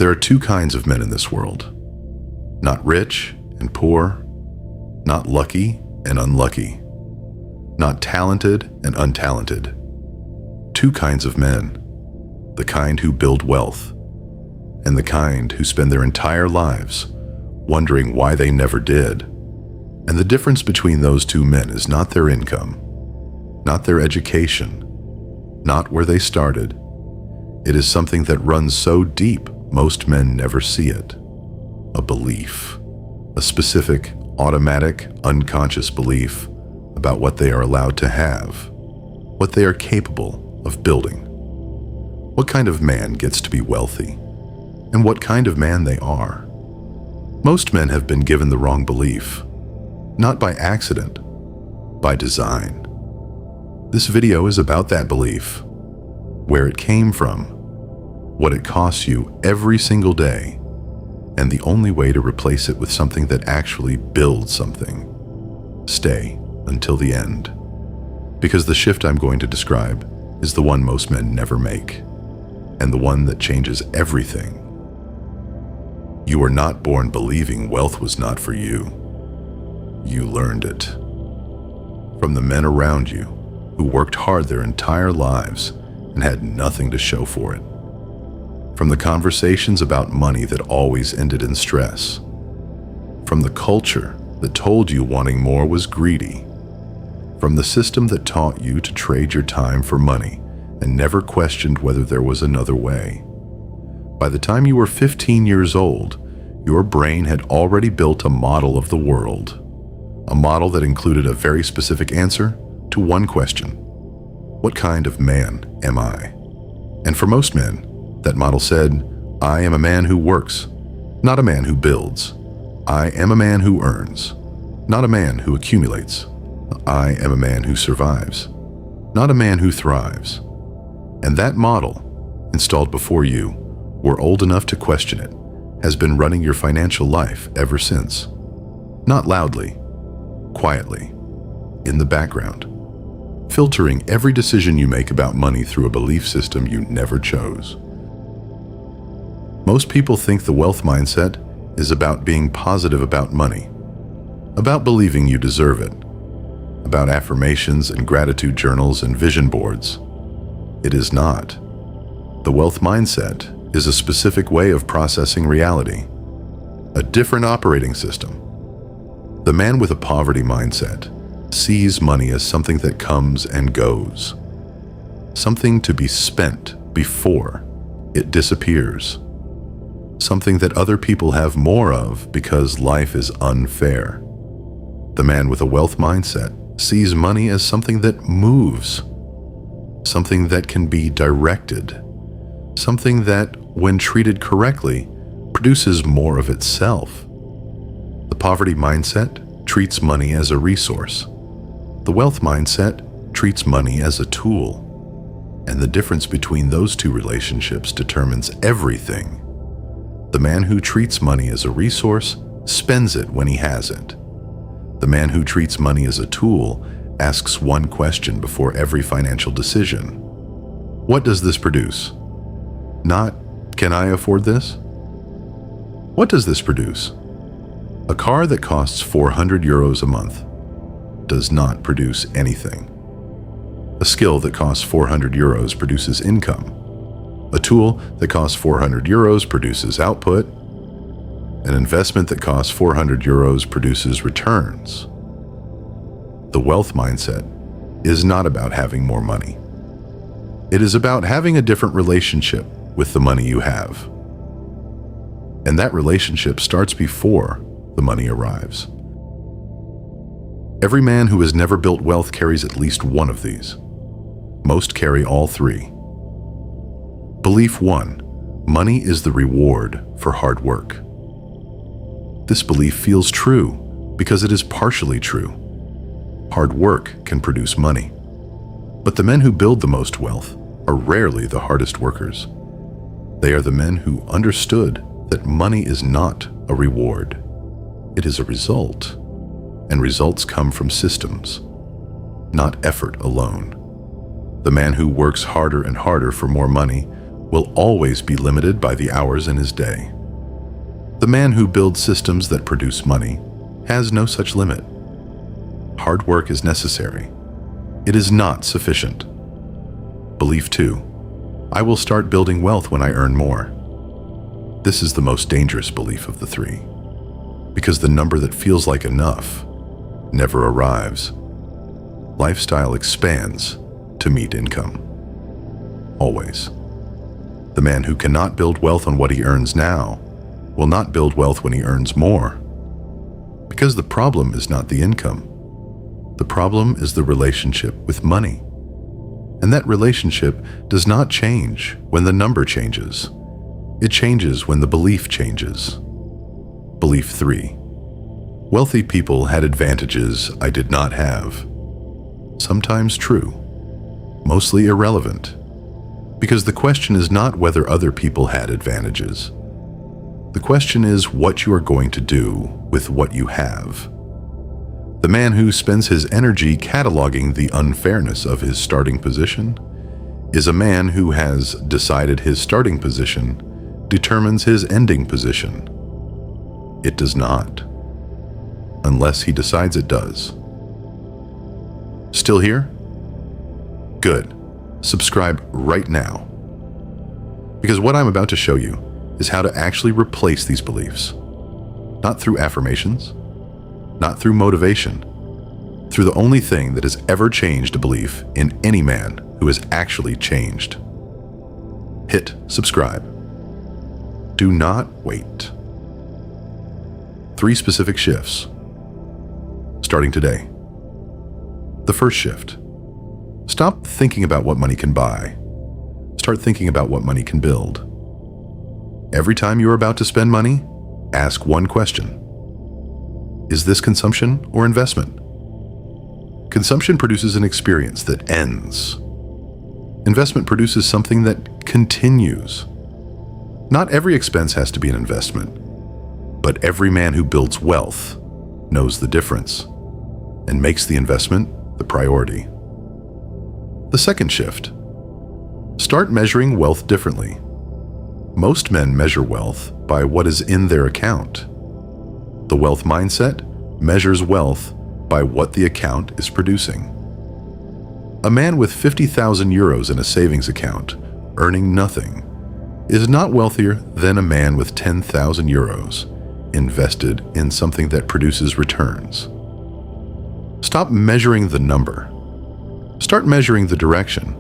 There are two kinds of men in this world. Not rich and poor, not lucky and unlucky, not talented and untalented. Two kinds of men, the kind who build wealth and the kind who spend their entire lives wondering why they never did. And the difference between those two men is not their income, not their education, not where they started. It is something that runs so deep most men never see it. A belief, a specific, automatic, unconscious belief about what they are allowed to have, what they are capable of building. What kind of man gets to be wealthy, and what kind of man they are. Most men have been given the wrong belief, not by accident, by design. This video is about that belief, where it came from, what it costs you every single day, and the only way to replace it with something that actually builds something. Stay until the end, because the shift I'm going to describe is the one most men never make, and the one that changes everything. You were not born believing wealth was not for you. You learned it. From the men around you who worked hard their entire lives and had nothing to show for it. From the conversations about money that always ended in stress. From the culture that told you wanting more was greedy. From the system that taught you to trade your time for money and never questioned whether there was another way. By the time you were 15 years old, your brain had already built a model of the world. A model that included a very specific answer to one question. What kind of man am I? And for most men, that model said, I am a man who works, not a man who builds. I am a man who earns, not a man who accumulates. I am a man who survives, not a man who thrives. And that model, installed before you, were old enough to question it, has been running your financial life ever since. Not loudly, quietly, in the background, filtering every decision you make about money through a belief system you never chose. Most people think the wealth mindset is about being positive about money, about believing you deserve it, about affirmations and gratitude journals and vision boards. It is not. The wealth mindset is a specific way of processing reality, a different operating system. The man with a poverty mindset sees money as something that comes and goes, something to be spent before it disappears, something that other people have more of because life is unfair. The man with a wealth mindset sees money as something that moves, something that can be directed, something that, when treated correctly, produces more of itself. The poverty mindset treats money as a resource. The wealth mindset treats money as a tool. And the difference between those two relationships determines everything. The man who treats money as a resource spends it when he has it. The man who treats money as a tool asks one question before every financial decision. What does this produce? Not, can I afford this? What does this produce? A car that costs 400 euros a month does not produce anything. A skill that costs 400 euros produces income. A tool that costs 400 euros produces output. An investment that costs 400 euros produces returns. The wealth mindset is not about having more money. It is about having a different relationship with the money you have. And that relationship starts before the money arrives. Every man who has never built wealth carries at least one of these. Most carry all three. Belief 1: money is the reward for hard work. This belief feels true because it is partially true. Hard work can produce money. But the men who build the most wealth are rarely the hardest workers. They are the men who understood that money is not a reward. It is a result, and results come from systems, not effort alone. The man who works harder and harder for more money will always be limited by the hours in his day. The man who builds systems that produce money has no such limit. Hard work is necessary. It is not sufficient. Belief 2. I will start building wealth when I earn more. This is the most dangerous belief of the three, because the number that feels like enough never arrives. Lifestyle expands to meet income. Always. The man who cannot build wealth on what he earns now will not build wealth when he earns more, because the problem is not the income. The problem is the relationship with money. And that relationship does not change when the number changes. It changes when the belief changes. Belief 3. Wealthy people had advantages I did not have. Sometimes true, mostly irrelevant, because the question is not whether other people had advantages. The question is what you are going to do with what you have. The man who spends his energy cataloging the unfairness of his starting position is a man who has decided his starting position determines his ending position. It does not, unless he decides it does. Still here? Good. Subscribe right now. Because what I'm about to show you is how to actually replace these beliefs. Not through affirmations, not through motivation, through the only thing that has ever changed a belief in any man who has actually changed. Hit subscribe. Do not wait. 3 specific shifts, starting today. The first shift. Stop thinking about what money can buy. Start thinking about what money can build. Every time you're about to spend money, ask one question. Is this consumption or investment? Consumption produces an experience that ends. Investment produces something that continues. Not every expense has to be an investment, but every man who builds wealth knows the difference and makes the investment the priority. The second shift. Start measuring wealth differently. Most men measure wealth by what is in their account. The wealth mindset measures wealth by what the account is producing. A man with 50,000 euros in a savings account, earning nothing, is not wealthier than a man with 10,000 euros invested in something that produces returns. Stop measuring the number. Start measuring the direction.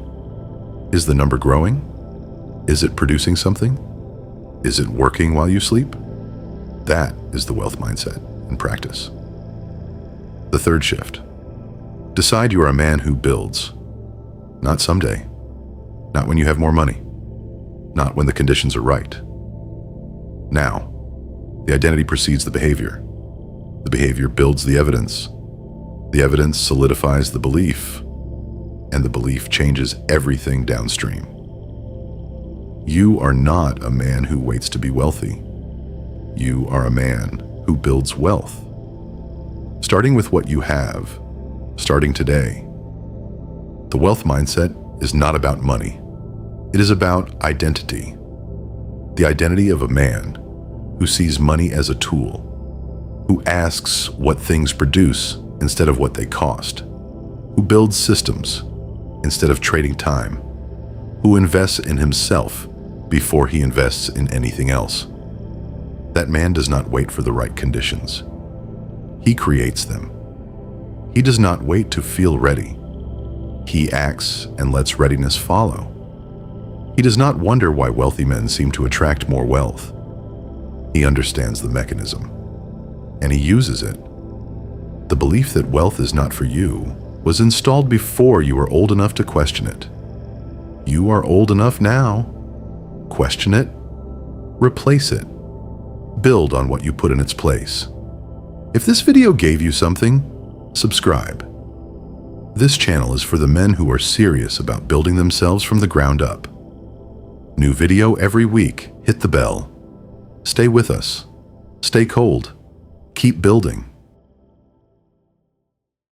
Is the number growing? Is it producing something? Is it working while you sleep? That is the wealth mindset in practice. The third shift. Decide you are a man who builds. Not someday. Not when you have more money. Not when the conditions are right. Now. The identity precedes the behavior. The behavior builds the evidence. The evidence solidifies the belief. And the belief changes everything downstream. You are not a man who waits to be wealthy. You are a man who builds wealth. Starting with what you have, starting today. The wealth mindset is not about money. It is about identity. The identity of a man who sees money as a tool, who asks what things produce instead of what they cost, who builds systems instead of trading time, who invests in himself before he invests in anything else. That man does not wait for the right conditions. He creates them. He does not wait to feel ready. He acts and lets readiness follow. He does not wonder why wealthy men seem to attract more wealth. He understands the mechanism, and he uses it. The belief that wealth is not for you was installed before you were old enough to question it. You are old enough now. Question it. Replace it. Build on what you put in its place. If this video gave you something, subscribe. This channel is for the men who are serious about building themselves from the ground up. New video every week. Hit the bell. Stay with us. Stay cold. Keep building.